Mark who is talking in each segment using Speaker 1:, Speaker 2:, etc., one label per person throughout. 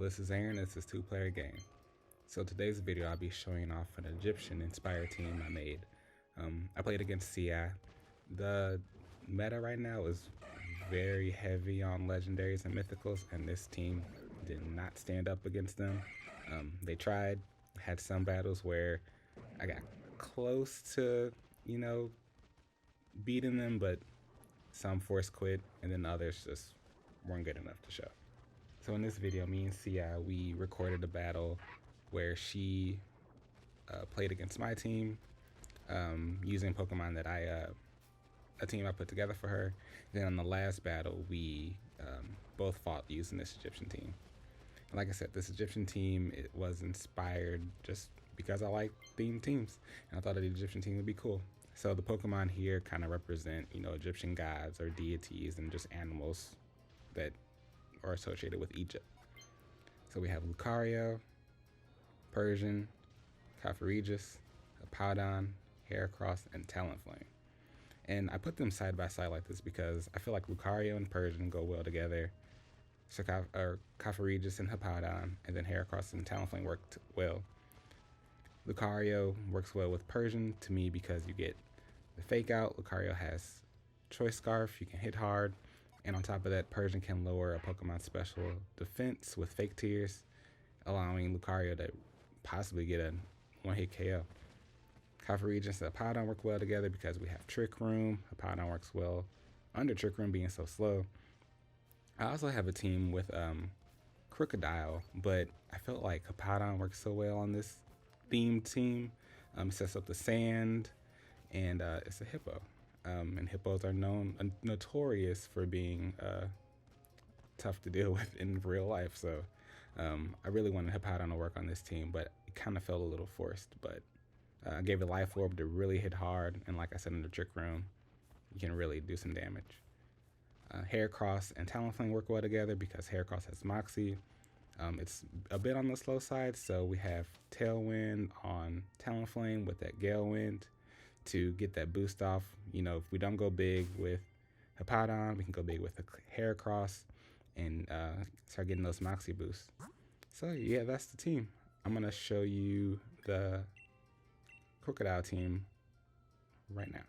Speaker 1: This is Aaron. This is two-player game. So today's video I'll be showing off an Egyptian inspired team I made. I played against CI. The meta right now is very heavy on legendaries and mythicals, and this team did not stand up against them. They tried, had some battles where I got close to, beating them, but some force quit, and then others just weren't good enough to show. So in this video, me and CI, we recorded a battle where she played against my team using Pokemon that a team I put together for her. Then on the last battle, we both fought using this Egyptian team. And like I said, this Egyptian team, it was inspired just because I like themed teams, and I thought the Egyptian team would be cool. So the Pokemon here kind of represent, Egyptian gods or deities and just animals that are associated with Egypt. So we have Lucario, Persian, Cafaregis, Hippowdon, Heracross, and Talonflame. And I put them side by side like this because I feel like Lucario and Persian go well together. So Cafaregis and Hippowdon, and then Heracross and Talonflame worked well. Lucario works well with Persian to me because you get the fake out. Lucario has Choice Scarf, you can hit hard, and on top of that, Persian can lower a Pokemon special defense with Fake Tears, allowing Lucario to possibly get a one-hit KO. Cafaregis and Hippowdon work well together because we have Trick Room. Hippowdon works well under Trick Room being so slow. I also have a team with Crocodile, but I felt like Hippowdon works so well on this themed team. It sets up the sand, and it's a hippo. And hippos are notorious for being tough to deal with in real life. So I really wanted Hippowdon to work on this team, but it kind of felt a little forced. But I gave it Life Orb to really hit hard, and like I said in the Trick Room, you can really do some damage. Heracross and Talonflame work well together because Heracross has Moxie. It's a bit on the slow side, so we have Tailwind on Talonflame with that Gale Wind to get that boost off. If we don't go big with Hippowdon, we can go big with the Heracross and start getting those Moxie boosts. So yeah, that's the team. I'm gonna show you the Crocodile team right now.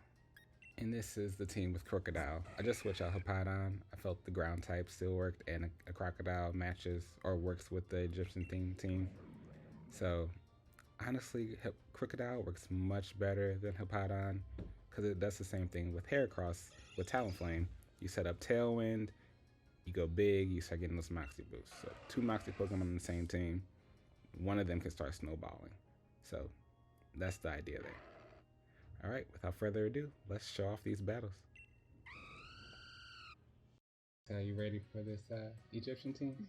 Speaker 1: And this is the team with Crocodile. I just switched out Hippowdon. I felt the ground type still worked, and a Crocodile matches or works with the Egyptian theme team. So honestly, Crocodile works much better than Hippowdon because it does the same thing with Heracross with Talonflame. You set up Tailwind, you go big, you start getting those Moxie boosts. So two Moxie Pokemon on the same team, one of them can start snowballing. So that's the idea there. All right, without further ado, let's show off these battles. So you ready for this Egyptian team?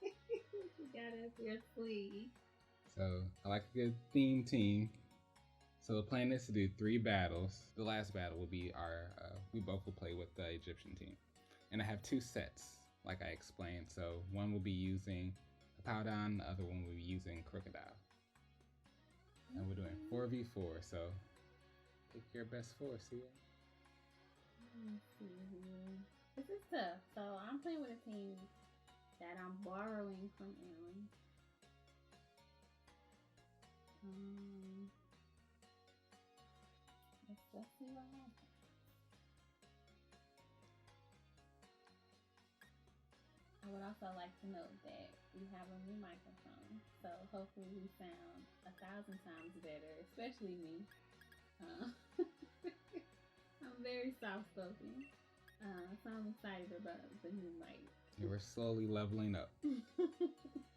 Speaker 2: You got us your sleeve.
Speaker 1: So I like a good theme team. So the plan is to do 3 battles. The last battle will be our, we both will play with the Egyptian team. And I have 2 sets, like I explained. So one will be using Hippowdon, the other one will be using Crocodile. And we're doing 4v4, so pick your best 4, see ya.
Speaker 2: Let's see here. This is tough. So I'm playing with a team that I'm borrowing from Aaron. Let's see what happens. I would also like to note that we have a new microphone, so hopefully we sound 1,000 times better, especially me. I'm very soft-spoken, so I'm excited about the new mic.
Speaker 1: Yeah, we're slowly leveling up.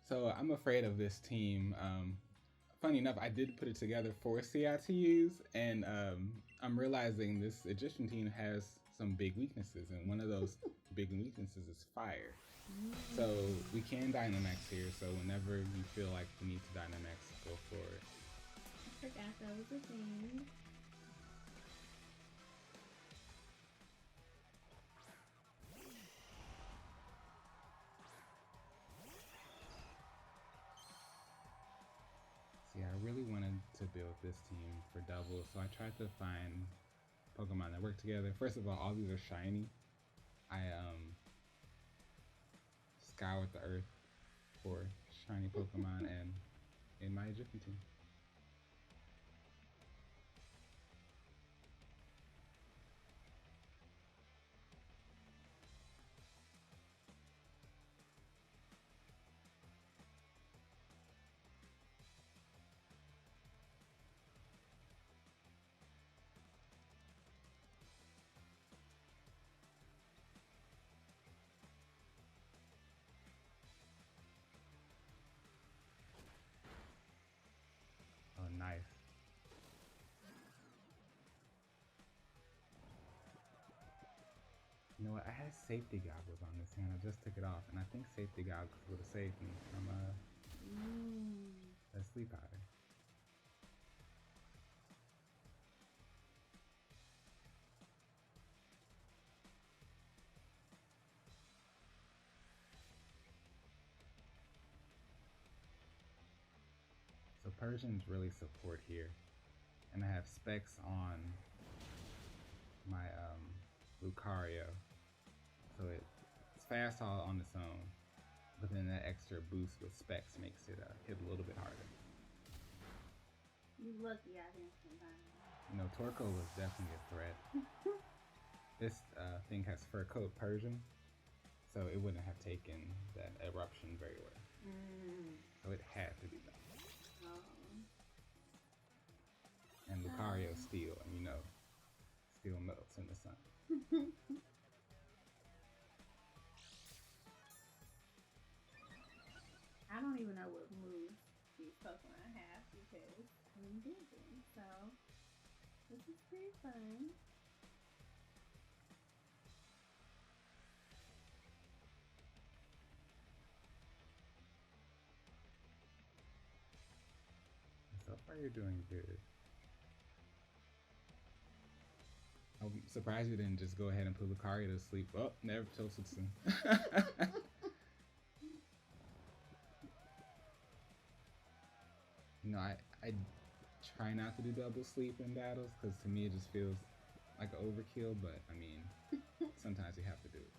Speaker 1: So I'm afraid of this team. Funny enough, I did put it together for CI to use, and I'm realizing this Egyptian team has some big weaknesses, and one of those big weaknesses is fire. So we can Dynamax here, so whenever you feel like you need to Dynamax, go for it.
Speaker 2: I forgot that was a thing.
Speaker 1: See, I really wanted to build this team for doubles, so I tried to find Pokemon that work together. First of all these are shiny. I scoured the earth for shiny Pokemon and in my Egyptian team. Oh, nice. You know what? I had safety goggles on this hand. I just took it off, and I think safety goggles would have saved me from a sleep powder. So Persians really support here, and I have specs on my Lucario, so it's fast all on its own, but then that extra boost with specs makes it hit a little bit harder.
Speaker 2: You lucky I didn't combine.
Speaker 1: You know, Torkoal was definitely a threat. This thing has fur coat Persian, so it wouldn't have taken that eruption very well. So it had to be done. And Lucario steel, and you know, steel melts in the sun.
Speaker 2: I don't even know what moves these Pokemon have because I'm busy. So this is pretty fun.
Speaker 1: So far, you're doing good. I'm surprised you didn't just go ahead and put Lucario to sleep. Oh, never toasted soon. You know, I try not to do double sleep in battles because to me it just feels like an overkill, but I mean, sometimes you have to do it.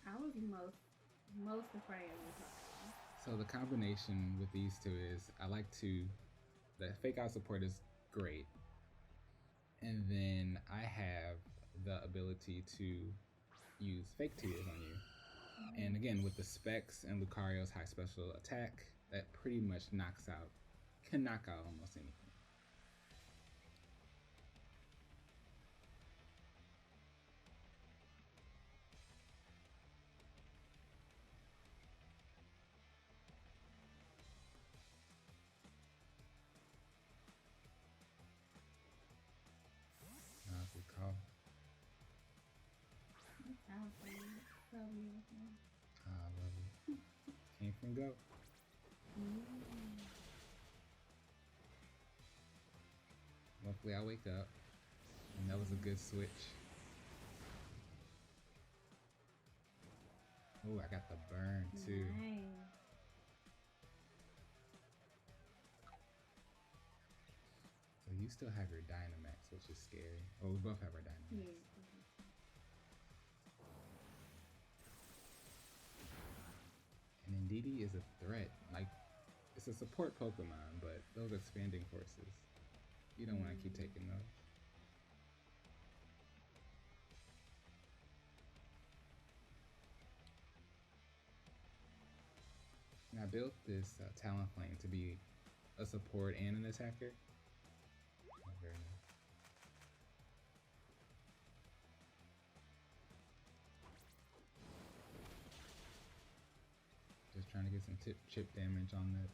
Speaker 2: I was most afraid of Lucario.
Speaker 1: So the combination with these two is I like to, the fake out support is great. And then I have the ability to use fake tears on you. And again, with the specs and Lucario's high special attack, that pretty much can knock out almost anything. Good call.
Speaker 2: So beautiful.
Speaker 1: I love it. Came from go. Luckily, I wake up, and that was a good switch. Oh, I got the burn too.
Speaker 2: Nice.
Speaker 1: So you still have your Dynamax, which is scary. Oh, we both have our Dynamax.
Speaker 2: Yeah.
Speaker 1: And Indeedee is a threat. Like, it's a support Pokemon, but those expanding forces, you don't want to keep taking those. And I built this Talonflame to be a support and an attacker. Oh, very nice. Just trying to get some chip damage on that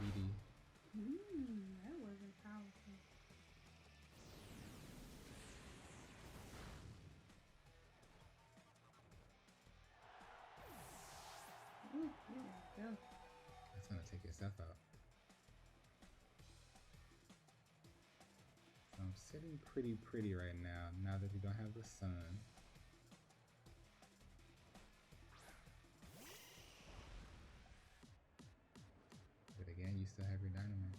Speaker 1: BD.
Speaker 2: That wasn't powerful. Ooh, yeah, go.
Speaker 1: That's gonna take your stuff out. So I'm sitting pretty right now that we don't have the sun. But again, you still have your Dynamax.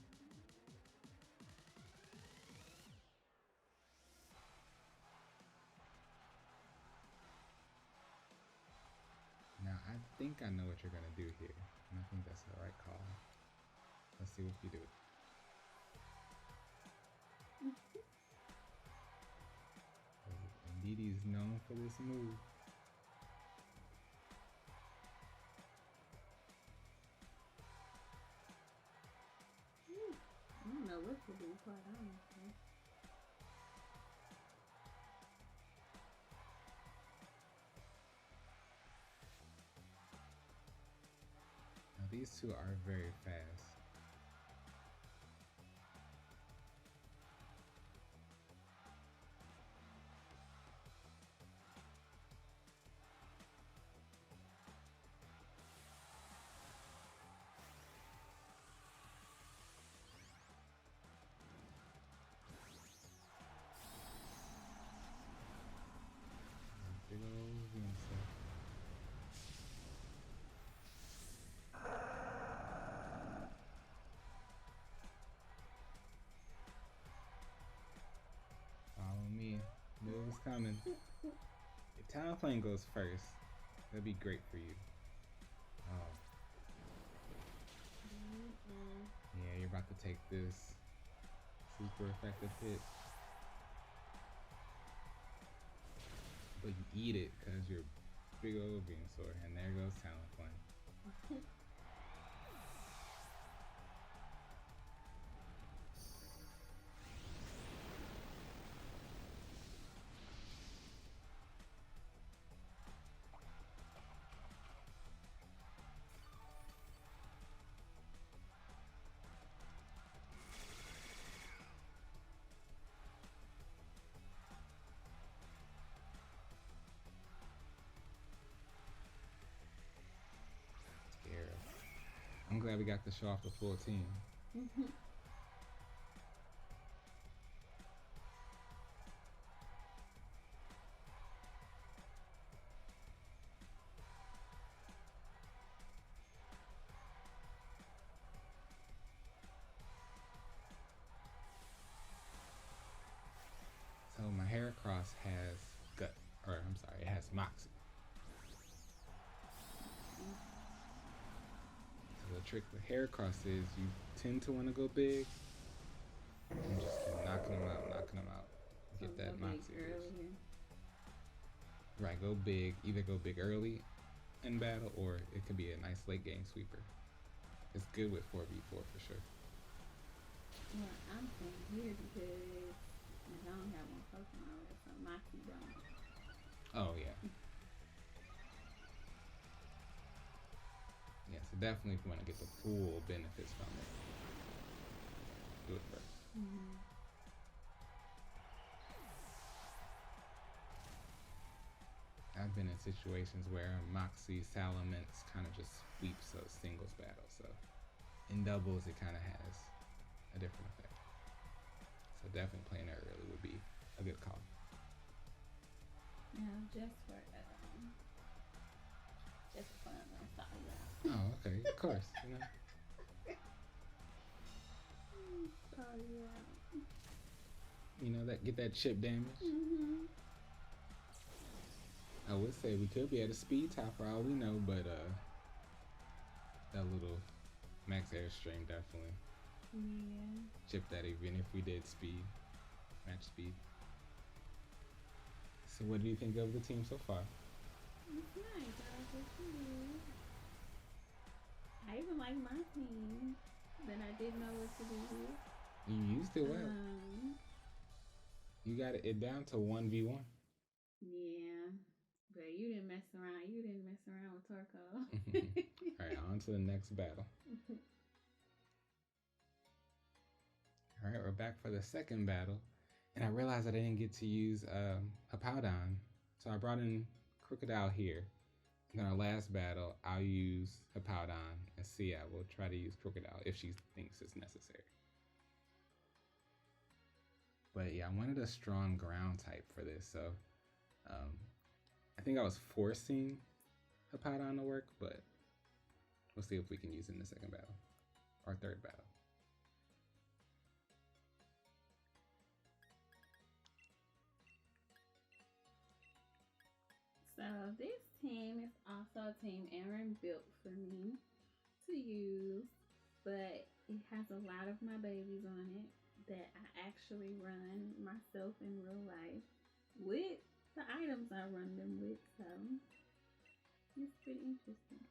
Speaker 1: think I know what you're gonna do here, and I think that's the right call. Let's see what you do. And Didi is known for this move.
Speaker 2: I don't know what to do, quite honestly.
Speaker 1: Now these two are very fast. Big old Venusaur. Follow me. Knew it was coming. If Talonflame goes first, that'd be great for you. Oh. Yeah, you're about to take this super effective hit. But you eat it because you're big old Venusaur, and there goes Talonflame. I'm glad we got to show off the full team. So my Heracross has Gut, or I'm sorry, it has Moxie. So the trick with Heracross is you tend to want to go big and just keep knocking them out. Get that Moxie early. Right, go big. Either go big early in battle, or it could be a nice late game sweeper. It's good with 4v4 for sure.
Speaker 2: Well, I'm saying here because I don't have one Pokemon with so Moxie don't.
Speaker 1: Oh yeah. Yeah, so definitely if you want to get the full benefits from it, do it first. I've been in situations where Moxie Salamence kind of just sweeps a singles battle, so in doubles it kind of has a different effect. So definitely playing it early would be a good call.
Speaker 2: Yeah, just for fun, I'm sorry.
Speaker 1: Oh, okay, of course, you know.
Speaker 2: Sorry.
Speaker 1: You know, that get that chip damage. I would say we could be at a speed top for all we know, but that little max airstream definitely chip that even if we did match speed. So what do you think of the team so far?
Speaker 2: It's nice. I even like my team, but I didn't know what to do with.
Speaker 1: You used it well. You got it down to 1v1.
Speaker 2: Yeah, but you didn't mess around. You didn't mess around with Torko.
Speaker 1: All right, on to the next battle. All right, we're back for the second battle, and I realized I didn't get to use Hippowdon, so I brought in Crocodile here. In our last battle, I'll use Hippowdon, and Sia will try to use Crocodile if she thinks it's necessary. But yeah, I wanted a strong ground type for this, so I think I was forcing Hippowdon to work, but we'll see if we can use it in the second battle, or third battle.
Speaker 2: So this team is also a team Aaron built for me to use, but it has a lot of my babies on it that I actually run myself in real life with the items I run them with. So it's pretty interesting.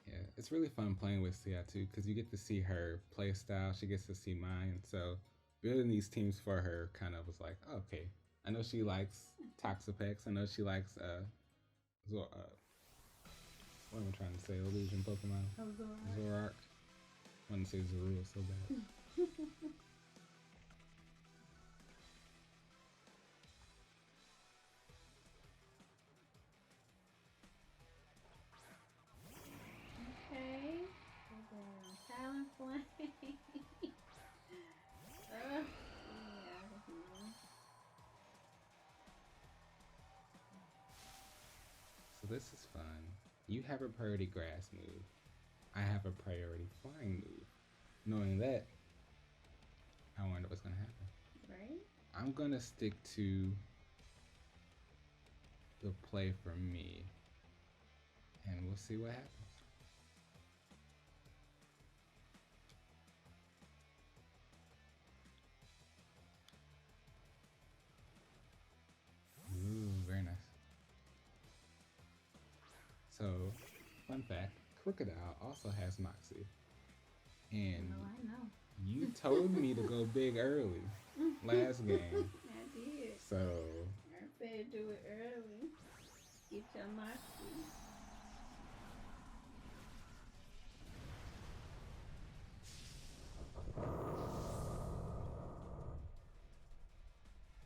Speaker 1: Yeah, it's really fun playing with Sia too because you get to see her play style. She gets to see mine. So building these teams for her kind of was like, oh, okay. I know she likes Toxapex. I know she likes what am I trying to say? Illusion Pokemon.
Speaker 2: Oh, Zora.
Speaker 1: Zoroark. I want to say Zorua so bad.
Speaker 2: Okay. Talonflame. Yeah.
Speaker 1: So this is fun. You have a priority grass move. I have a priority flying move. Knowing that, I wonder what's gonna happen.
Speaker 2: Right?
Speaker 1: I'm gonna stick to the play for me, and we'll see what happens. Ooh, very nice. So, fun fact, Crocodile also has Moxie. And
Speaker 2: Oh, I know.
Speaker 1: you told me to go big early last game.
Speaker 2: I did.
Speaker 1: So,
Speaker 2: I said do it early. Get your moxie.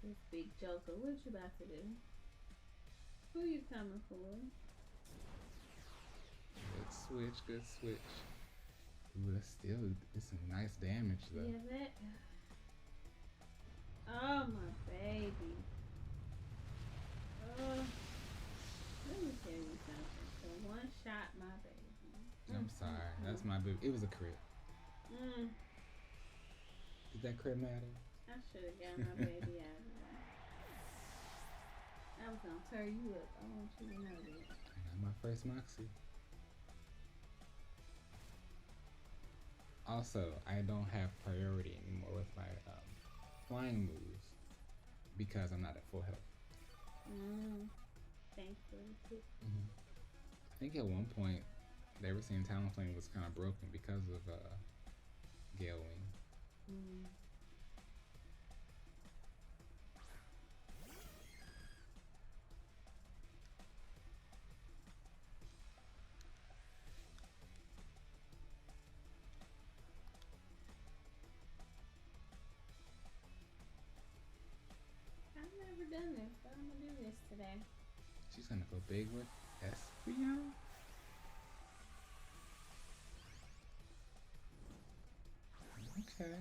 Speaker 2: This big joker, what you about to do? Who you coming for?
Speaker 1: good switch, good switch. Ooh, that's still, it's some nice damage though.
Speaker 2: Yeah, that. Oh, my baby. Oh, let me tell you something. So one shot my baby.
Speaker 1: I'm sorry, that's my baby. It was a crit.
Speaker 2: Mm,
Speaker 1: Did that crit matter?
Speaker 2: I should have got my baby out of there. I was gonna tear you up. I want you to know that.
Speaker 1: I got my first Moxie. Also, I don't have priority anymore with my flying moves because I'm not at full health.
Speaker 2: Thankfully.
Speaker 1: I think at one point they were saying Talonflame was kind of broken because of Gale Wing.
Speaker 2: I've never done this, but I'm gonna do this today.
Speaker 1: She's gonna go big with Espeon. Okay.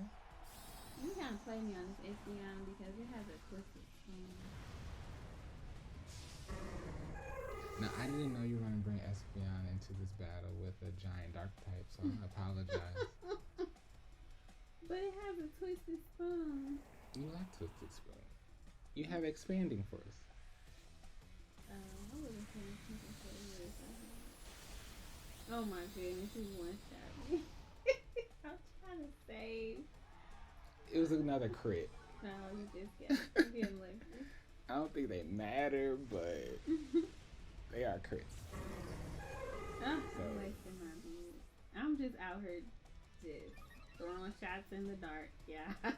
Speaker 2: You kind of play me on this Espeon because it has a twisted spine.
Speaker 1: Now I didn't know you were gonna bring Espeon into this battle with a giant dark type, so I apologize.
Speaker 2: But it has a twisted spine.
Speaker 1: You like Twisted Spoon. You have expanding force.
Speaker 2: I wasn't paying attention to this. Oh my goodness, you one shot me. I'm trying to save.
Speaker 1: It was another crit.
Speaker 2: No, you just got getting lucky.
Speaker 1: I don't think they matter, but they are crits.
Speaker 2: I'm wasting my beard. I'm just out here just throwing shots in the dark. Yeah.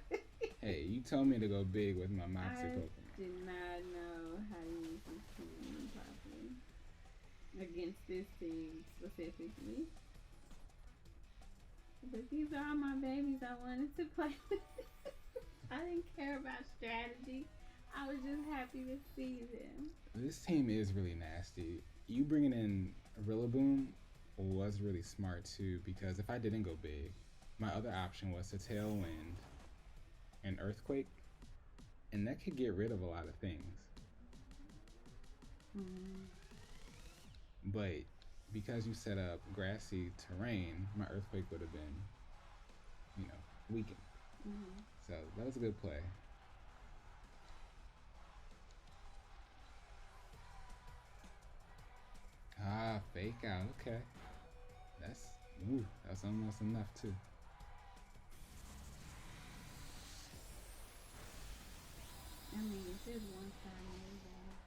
Speaker 1: Hey, you told me to go big with my Moxie
Speaker 2: I
Speaker 1: Pokemon.
Speaker 2: did not know how to use this team properly against this team specifically. But these are all my babies I wanted to play with. I didn't care about strategy. I was just happy to see them.
Speaker 1: This team is really nasty. You bringing in Rillaboom was really smart too, because if I didn't go big, my other option was to Tailwind and Earthquake, and that could get rid of a lot of things. But because you set up grassy terrain, my Earthquake would have been, weakened. So that was a good play. Ah, fake out. Okay. That's almost enough too.
Speaker 2: I mean, if it's one primary battle.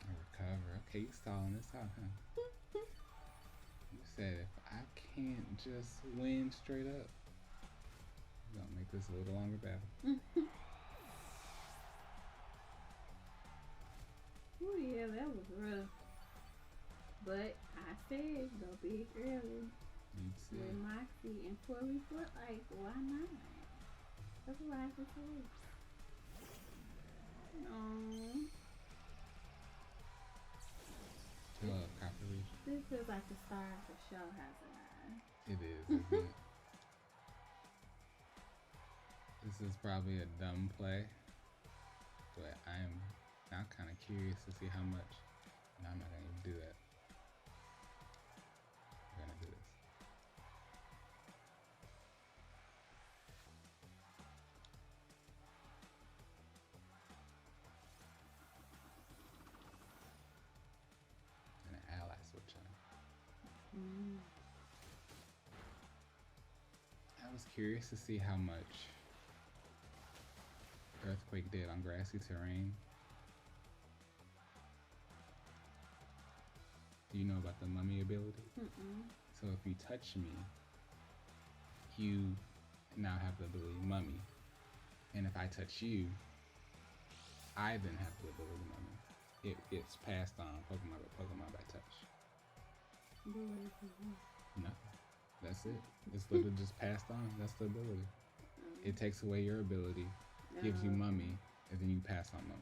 Speaker 1: I recover. Okay, you stalling this out, huh? You said if I can't just win straight up, we're gonna make this a little longer battle.
Speaker 2: Oh yeah, that was rough. But I said go big early with Moxie and 44. Like, why not? That's a wise choice. Oh,
Speaker 1: Copper Reach.
Speaker 2: this feels like the star of the show, hasn't it?
Speaker 1: It is, isn't it? This is probably a dumb play, but I'm now kind of curious to see how much. No, I'm not gonna even do that. We're gonna do this. And an ally switch on. I was curious to see how much Earthquake did on grassy terrain. Do you know about the mummy ability? So if you touch me, you now have the ability mummy. And if I touch you, I then have the ability mummy. It's passed on Pokemon by touch. No, that's it. It's literally just passed on. That's the ability. It takes away your ability, gives you mummy, and then you pass on mummy.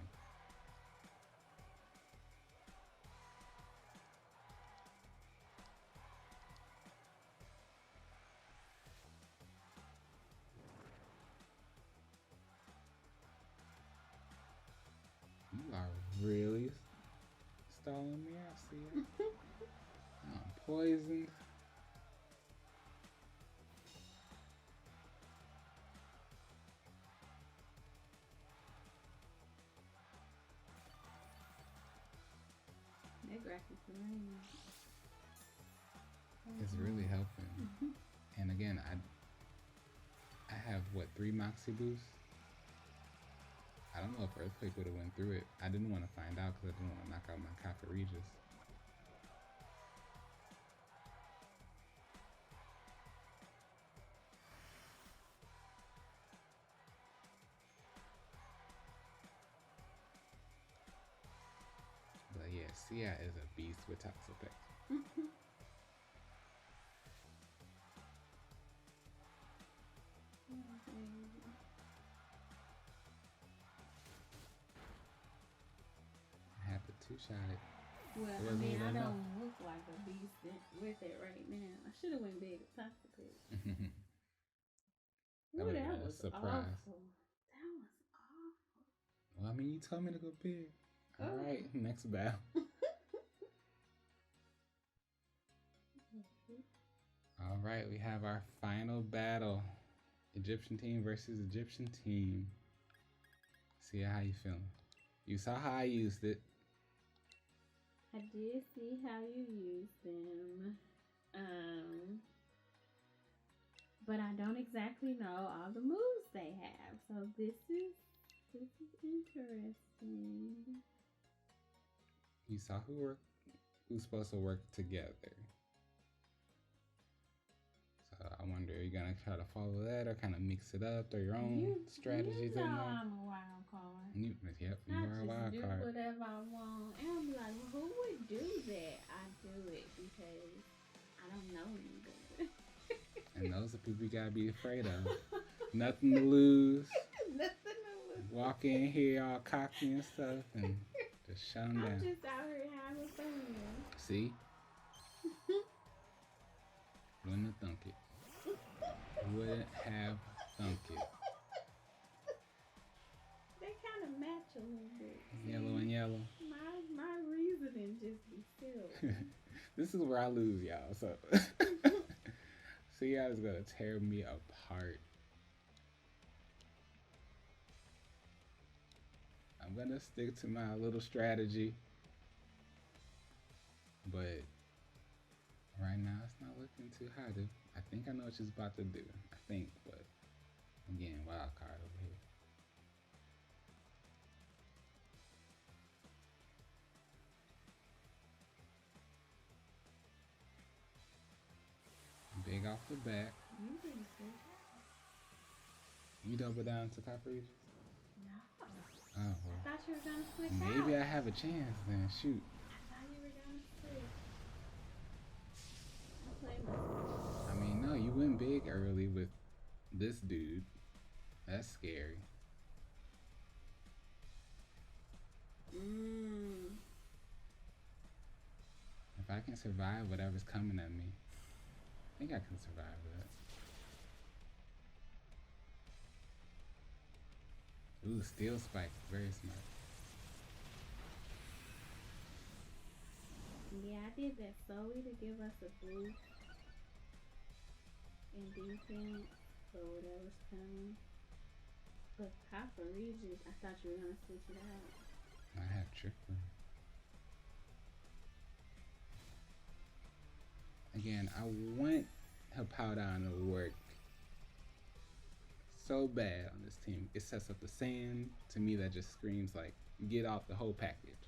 Speaker 1: You are really stalling me. I see it. I'm poisoned.
Speaker 2: That grassy terrain.
Speaker 1: It's really helping. And again, I have what, 3 Moxie boosts? I don't know if Earthquake would have went through it. I didn't want to find out because I didn't want to knock out my Copper Regis. But yeah, Sia is a beast with Toxic. I have to two-shot it.
Speaker 2: Well, I mean, I don't look like a beast with it right now. I should have went big with Toxic.
Speaker 1: That
Speaker 2: Ooh,
Speaker 1: was
Speaker 2: that
Speaker 1: a
Speaker 2: was
Speaker 1: surprise.
Speaker 2: awful. That was awful.
Speaker 1: Well, I mean, you told me to go big. All right, next battle. All right, we have our final battle. Egyptian team versus Egyptian team. See how you feeling. You saw how I used it.
Speaker 2: I did see how you used them. But I don't exactly know all the moves they have. So this is interesting.
Speaker 1: You saw who's supposed to work together. So I wonder, are you gonna try to follow that or kind of mix it up, throw your own strategies
Speaker 2: you know
Speaker 1: in there?
Speaker 2: I'm a wild card.
Speaker 1: Yep, you
Speaker 2: I
Speaker 1: are a wild
Speaker 2: just
Speaker 1: card.
Speaker 2: do whatever I want. And I'm like, well, who would do that? I do it because I don't know any better.
Speaker 1: And those are people you gotta be afraid of. Nothing to lose.
Speaker 2: Nothing to lose.
Speaker 1: Walk in here all cocky and stuff and just shut them down.
Speaker 2: I'm just out here having fun.
Speaker 1: See? Wouldn't have thunk it. Wouldn't have thunk it.
Speaker 2: They kind of match a little bit.
Speaker 1: Yellow and yellow.
Speaker 2: My reasoning just be silly.
Speaker 1: This this is where I lose, y'all. So Sia is gonna tear me apart. I'm gonna stick to my little strategy, but right now it's not looking too hot. I think I know what she's about to do. I think, but again, wild card over here. Big off the bat.
Speaker 2: You didn't say
Speaker 1: You double down to Copper Regis?
Speaker 2: no.
Speaker 1: Oh,
Speaker 2: I
Speaker 1: well.
Speaker 2: thought you were gonna switch
Speaker 1: Maybe
Speaker 2: out.
Speaker 1: I have a chance then. Shoot.
Speaker 2: I thought you were gonna switch. I play my
Speaker 1: I mean, no, you went big early with this dude. That's scary. If I can survive whatever's coming at me, I think I can survive that. Ooh, steel spike. Very smart.
Speaker 2: Yeah, I did that solely to give us a boost in defense for whatever's coming. But Copper Regis, I thought you were gonna switch it out.
Speaker 1: I have trickery. Again, I want Hippowdon to work so bad on this team. It sets up the sand. To me, that just screams like, get off the whole package.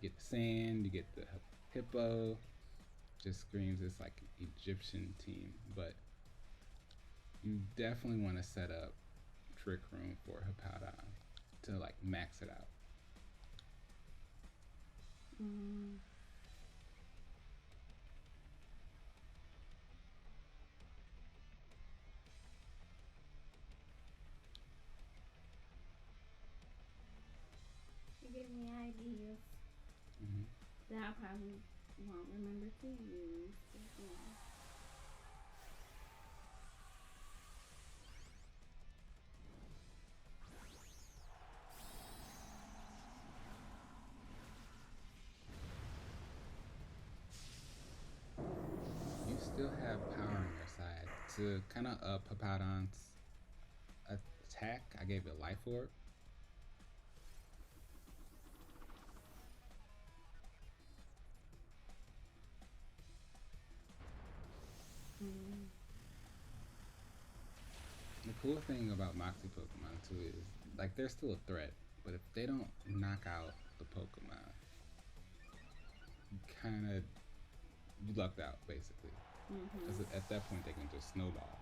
Speaker 1: You get the sand, you get the hippo. Just screams it's like an Egyptian team. But you definitely want to set up Trick Room for Hippowdon to like max it out.
Speaker 2: You give me ideas that I probably won't remember to use. But, yeah.
Speaker 1: You still have power on your side. To kind of up Hippowdon's attack, I gave it Life Orb. The cool thing about Moxie Pokemon too is like they're still a threat, but if they don't knock out the Pokemon, you kind of you lucked out basically. Because at that point they can just snowball.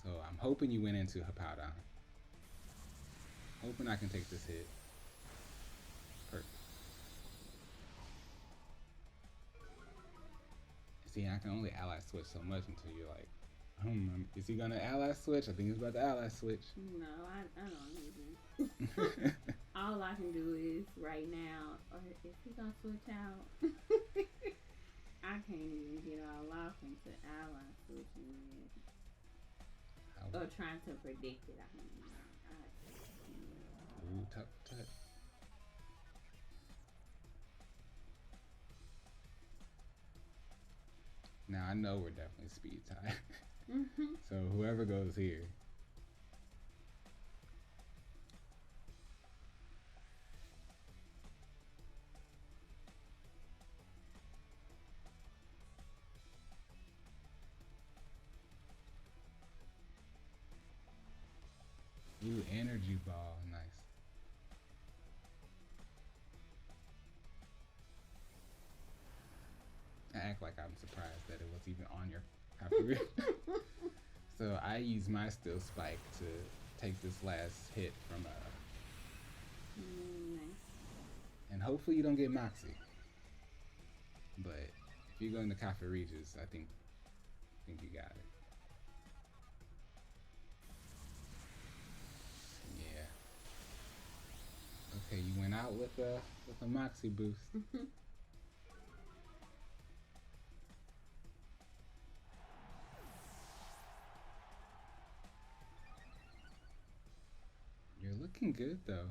Speaker 1: So I'm hoping you went into Hippowdon. Hoping I can take this hit. Perfect. See, I can only ally switch so much until you're like, is he gonna ally switch? I think he's about to ally switch.
Speaker 2: No, I don't even. All I can do is right now, or if he gonna switch out, I can't even get all off into ally switching yet. Or trying to predict it. I mean,
Speaker 1: Ooh, tough touch. Now I know we're definitely speed tied. So whoever goes here. Ooh, energy ball, nice. I act like I'm surprised that it was even on your copy. So I use my steel spike to take this last hit from
Speaker 2: nice.
Speaker 1: And hopefully you don't get Moxie. But if you go into Cafe Regis, I think you got it. Yeah. Okay, you went out with a Moxie boost. You're looking good though.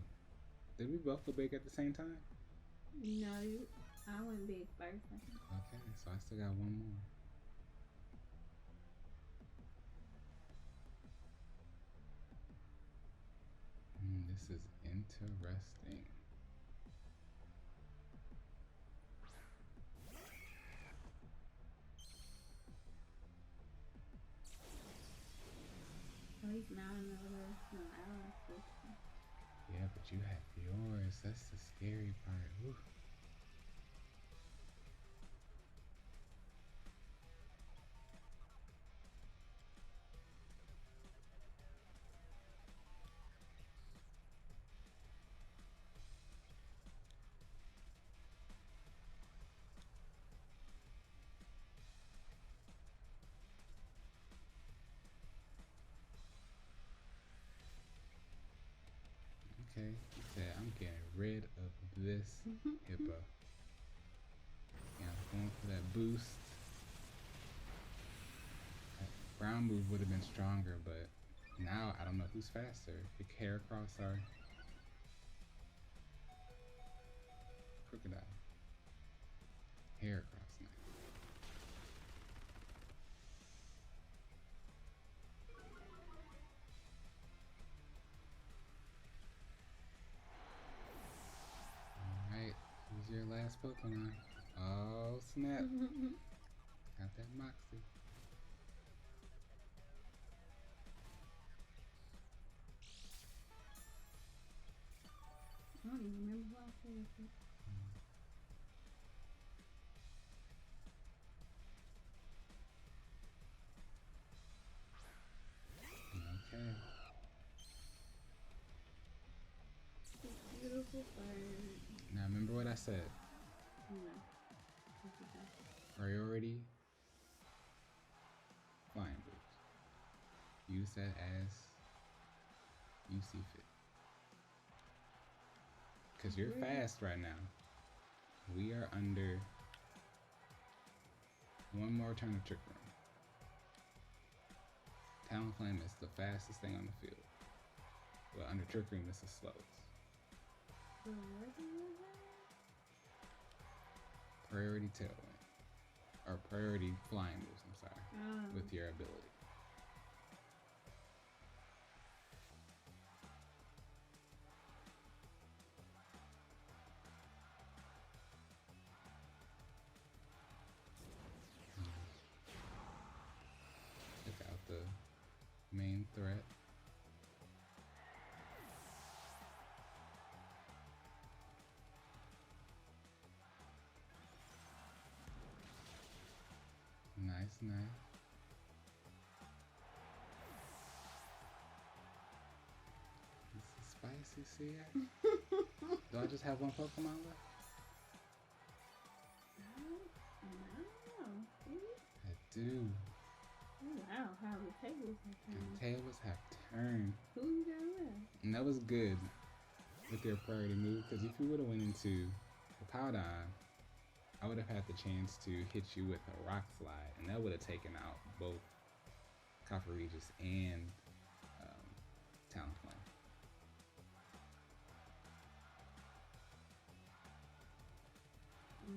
Speaker 1: Did we both go big at the same time?
Speaker 2: No, I went big first, I think.
Speaker 1: Okay, so I still got one more. This is interesting.
Speaker 2: At least now another no ally system.
Speaker 1: Yeah, but you have yours. That's the scary part. Woo. Okay, he said, I'm getting rid of this hippo. Yeah, I'm going for that boost. That brown move would have been stronger, but now I don't know who's faster. Pick hair across our crocodile. Hair across now. Alright, who's your last Pokemon? Oh snap. Got that Moxie.
Speaker 2: I don't even remember who I said it.
Speaker 1: Okay.
Speaker 2: Beautiful bird.
Speaker 1: Now remember what I said.
Speaker 2: No.
Speaker 1: Priority flying boost. Use that as you see fit. Because you're fast right now. We are under one more turn of Trick Room. Talonflame is the fastest thing on the field. But under Trick Room, it's the slowest. Priority Tailwind. Or priority flying moves, I'm sorry. With your ability. Check out the main threat. Nice, nice. This is spicy, see it? Do I just have one Pokemon left?
Speaker 2: No.
Speaker 1: I do.
Speaker 2: Oh, wow, how the tables have
Speaker 1: And
Speaker 2: turned.
Speaker 1: tables have turned.
Speaker 2: Who you got left?
Speaker 1: And that was good with their priority move, because if you would have went into the Powdon, I would have had the chance to hit you with a Rock Slide, and that would have taken out both Copper Regis and Talonflame.
Speaker 2: I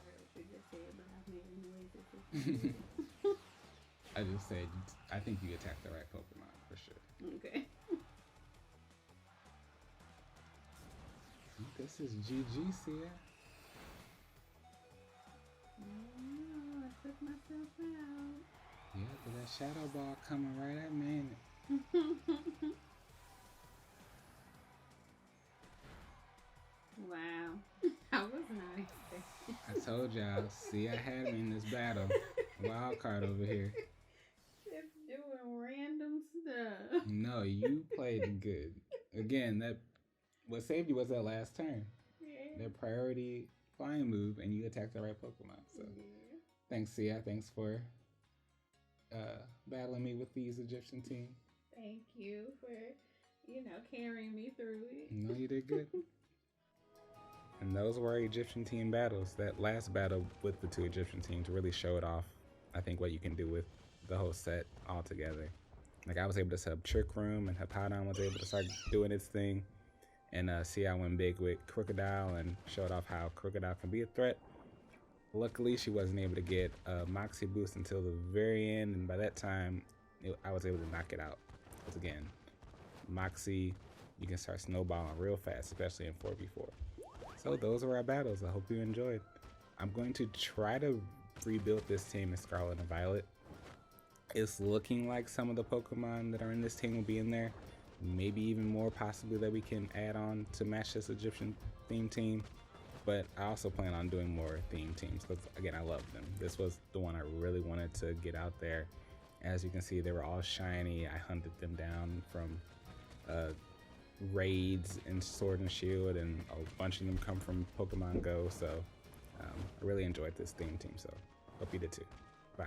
Speaker 2: heard what you just said, but I've made noises.
Speaker 1: I just said, I think you attacked the right Pokemon for sure.
Speaker 2: Okay.
Speaker 1: This is GG, Sia.
Speaker 2: Oh, I took myself out.
Speaker 1: Yeah, but that Shadow Ball coming right at me.
Speaker 2: Wow. I was not expecting.
Speaker 1: I told y'all, Sia had me in this battle. Wild card over here.
Speaker 2: Just doing random stuff.
Speaker 1: No, you played good. Again, that what saved you was that last turn.
Speaker 2: Yeah.
Speaker 1: That priority flying move, and you attacked the right Pokemon. So, thanks, Sia. Thanks for battling me with these Egyptian team.
Speaker 2: Thank you for, carrying me through it.
Speaker 1: No, you did good. And those were Egyptian team battles. That last battle with the two Egyptian teams really showed off, I think, what you can do with the whole set all together. Like, I was able to set up Trick Room, and Hippowdon was able to start doing its thing. And see, I went big with Crocodile and showed off how Crocodile can be a threat. Luckily, she wasn't able to get a Moxie boost until the very end, and by that time, I was able to knock it out. Because again, Moxie, you can start snowballing real fast, especially in 4v4. So those were our battles. I hope you enjoyed. I'm going to try to rebuild this team in Scarlet and Violet. It's looking like some of the Pokemon that are in this team will be in there. Maybe even more possibly that we can add on to match this Egyptian theme team. But I also plan on doing more theme teams because, again, I love them. This was the one I really wanted to get out there. As you can see, they were all shiny. I hunted them down from raids in Sword and Shield, and a bunch of them come from Pokemon Go. So I really enjoyed this theme team. So hope you did too. Bye.